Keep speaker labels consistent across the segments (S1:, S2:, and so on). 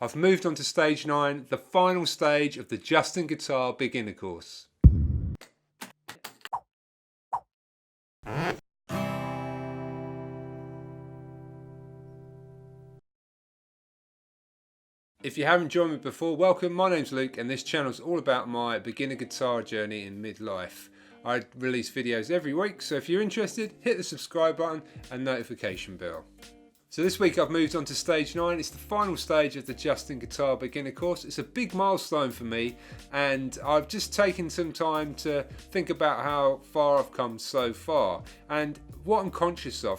S1: I've moved on to stage 9, the final stage of the JustinGuitar Beginner Course. If you haven't joined me before, welcome. My name's Luke and this channel is all about my beginner guitar journey in midlife. I release videos every week, so if you're interested, hit the subscribe button and notification bell. So this week I've moved on to stage 9. It's the final stage of the JustinGuitar Beginner Course. It's a big milestone for me, and I've just taken some time to think about how far I've come so far. And what I'm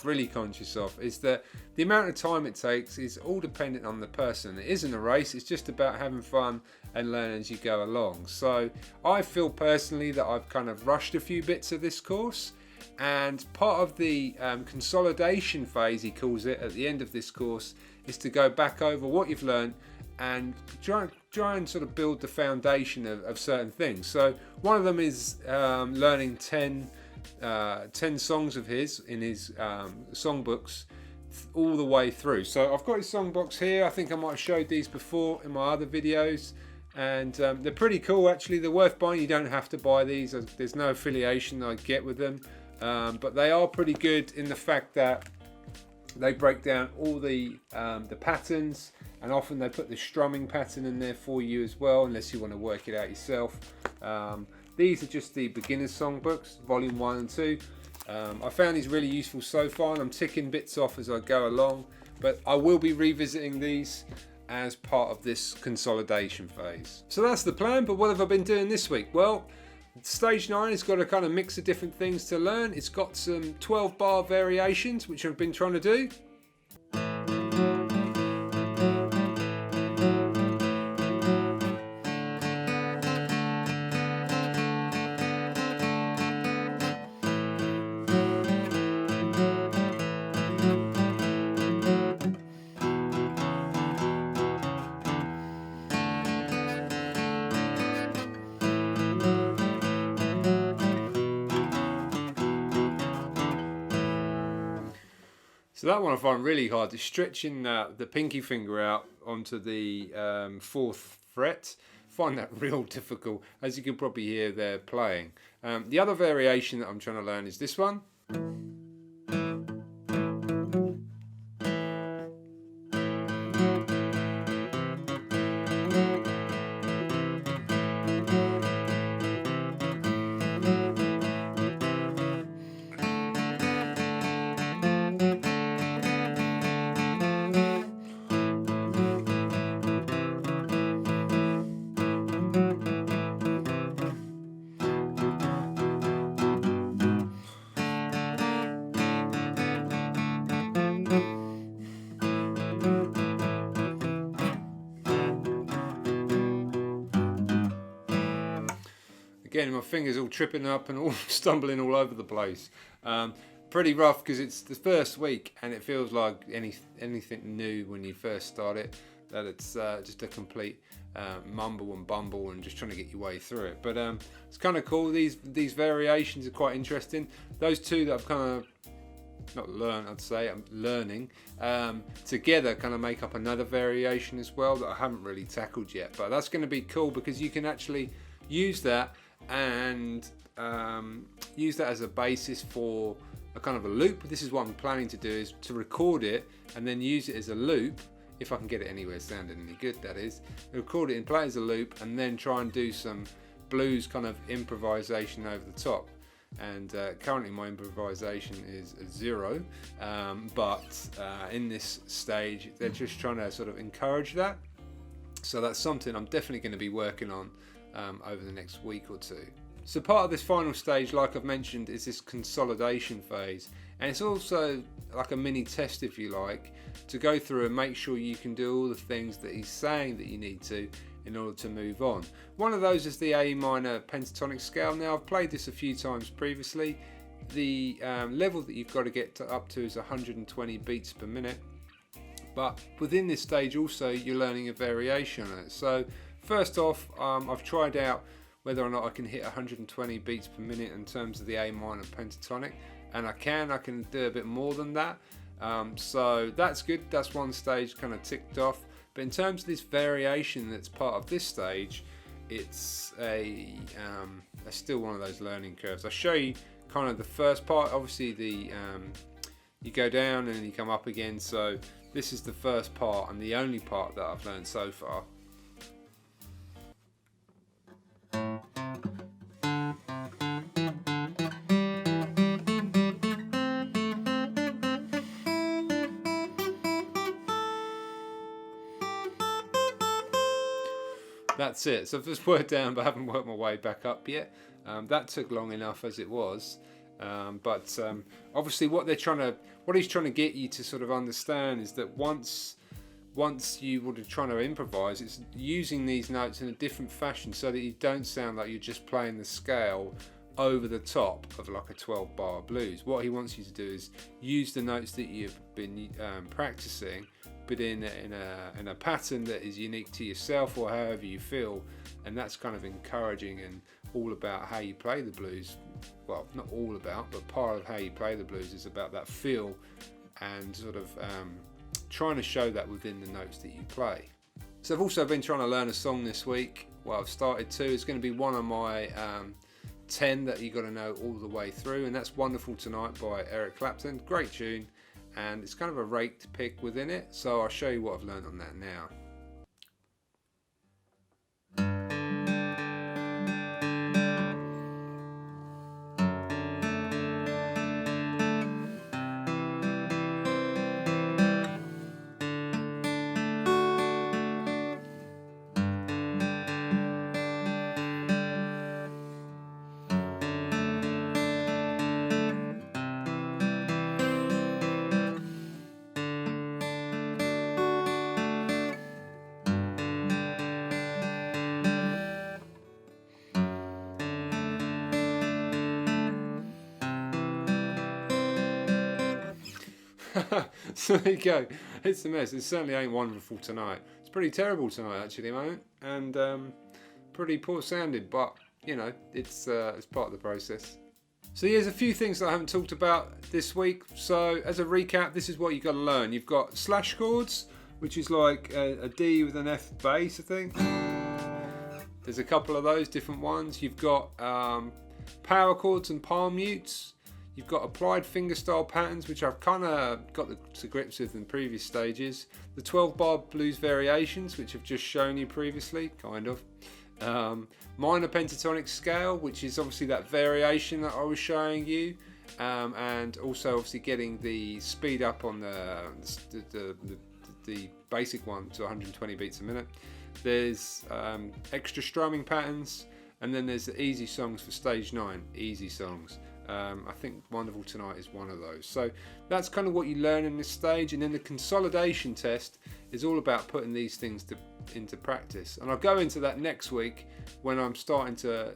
S1: really conscious of, is that the amount of time it takes is all dependent on the person. It isn't a race, it's just about having fun and learning as you go along. So I feel personally that I've kind of rushed a few bits of this course. And part of the consolidation phase, he calls it, at the end of this course, is to go back over what you've learned and try and sort of build the foundation of certain things. So one of them is learning 10 songs of his in his songbooks all the way through. So I've got his songbooks here. I think I might have showed these before in my other videos. And they're pretty cool actually. They're worth buying. You don't have to buy these. There's no affiliation that I get with them. But they are pretty good in the fact that they break down all the patterns, and often they put the strumming pattern in there for you as well, unless you want to work it out yourself. These are just the beginner's songbooks, volume 1 and 2. I found these really useful so far, and I'm ticking bits off as I go along, but I will be revisiting these as part of this consolidation phase. So that's the plan, but what have I been doing this week? Well, stage 9 has got a kind of mix of different things to learn. It's got some 12 bar variations, which I've been trying to do. So that one I find really hard, is stretching the pinky finger out onto the 4th fret. I find that real difficult, as you can probably hear there playing. The other variation that I'm trying to learn is this one. Again, my fingers all tripping up and all stumbling all over the place. Pretty rough because it's the first week and it feels like anything new when you first start it, that it's just a complete mumble and bumble and just trying to get your way through it. But it's kind of cool. These variations are quite interesting. Those two that I've kind of not learned, I'd say I'm learning together, kind of make up another variation as well that I haven't really tackled yet. But that's going to be cool because you can actually use that and use that as a basis for a kind of a loop. This is what I'm planning to do, is to record it and then use it as a loop, if I can get it anywhere sounding any good, that is. Record it and play it as a loop and then try and do some blues kind of improvisation over the top. And currently my improvisation is 0, but in this stage they're just trying to sort of encourage that. So that's something I'm definitely going to be working on over the next week or two. So part of this final stage, like I've mentioned, is this consolidation phase, and it's also like a mini test, if you like, to go through and make sure you can do all the things that he's saying that you need to in order to move on. One of those is the A minor pentatonic scale. Now I've played this a few times previously. The level that you've got to get up to is 120 beats per minute, but within this stage also you're learning a variation on it. So first off, I've tried out whether or not I can hit 120 beats per minute in terms of the A minor pentatonic, and I can do a bit more than that. So that's good. That's one stage kind of ticked off. But in terms of this variation that's part of this stage, it's still one of those learning curves. I'll show you kind of the first part. Obviously you go down and then you come up again, so this is the first part and the only part that I've learned so far. That's it. So I've just worked down, but I haven't worked my way back up yet. That took long enough as it was. But obviously, what he's trying to get you to sort of understand is that once you were trying to improvise, it's using these notes in a different fashion so that you don't sound like you're just playing the scale over the top of like a 12-bar blues. What he wants you to do is use the notes that you've been practicing, but in a pattern that is unique to yourself or however you feel, and that's kind of encouraging and all about how you play the blues. Well, not all about, but part of how you play the blues is about that feel and sort of trying to show that within the notes that you play. So I've also been trying to learn a song this week. Well, I've started to. It's going to be one of my 10 that you got to know all the way through, and that's Wonderful Tonight by Eric Clapton. Great tune, and it's kind of a raked pick within it, so I'll show you what I've learned on that now. So there you go. It's a mess. It certainly ain't wonderful tonight. It's pretty terrible tonight, actually, mate, and pretty poor sounding. But you know, it's part of the process. So here's a few things that I haven't talked about this week. So as a recap, this is what you've got to learn. You've got slash chords, which is like a D with an F bass, I think. There's a couple of those different ones. You've got power chords and palm mutes. You've got applied fingerstyle patterns, which I've kind of got to grips with in previous stages. The 12-bar blues variations, which I've just shown you previously, kind of. Minor pentatonic scale, which is obviously that variation that I was showing you. And also obviously getting the speed up on the basic one to 120 beats a minute. There's extra strumming patterns, and then there's the easy songs for stage 9, easy songs. I think Wonderful Tonight is one of those. So that's kind of what you learn in this stage, and then the consolidation test is all about putting these things into practice. And I'll go into that next week when I'm starting to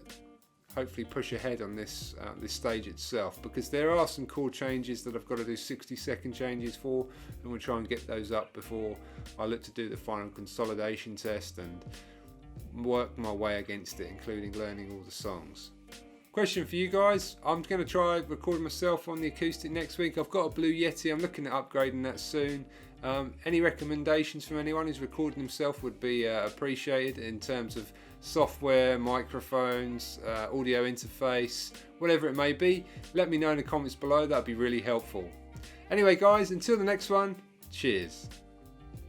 S1: hopefully push ahead on this stage itself, because there are some chord changes that I've got to do 60-second changes for, and we'll try and get those up before I look to do the final consolidation test and work my way against it, including learning all the songs. Question for you guys. I'm going to try recording myself on the acoustic next week. I've got a Blue Yeti. I'm looking at upgrading that soon. Any recommendations from anyone who's recording himself would be appreciated in terms of software, microphones, audio interface, whatever it may be. Let me know in the comments below. That'd be really helpful. Anyway guys, until the next one, cheers.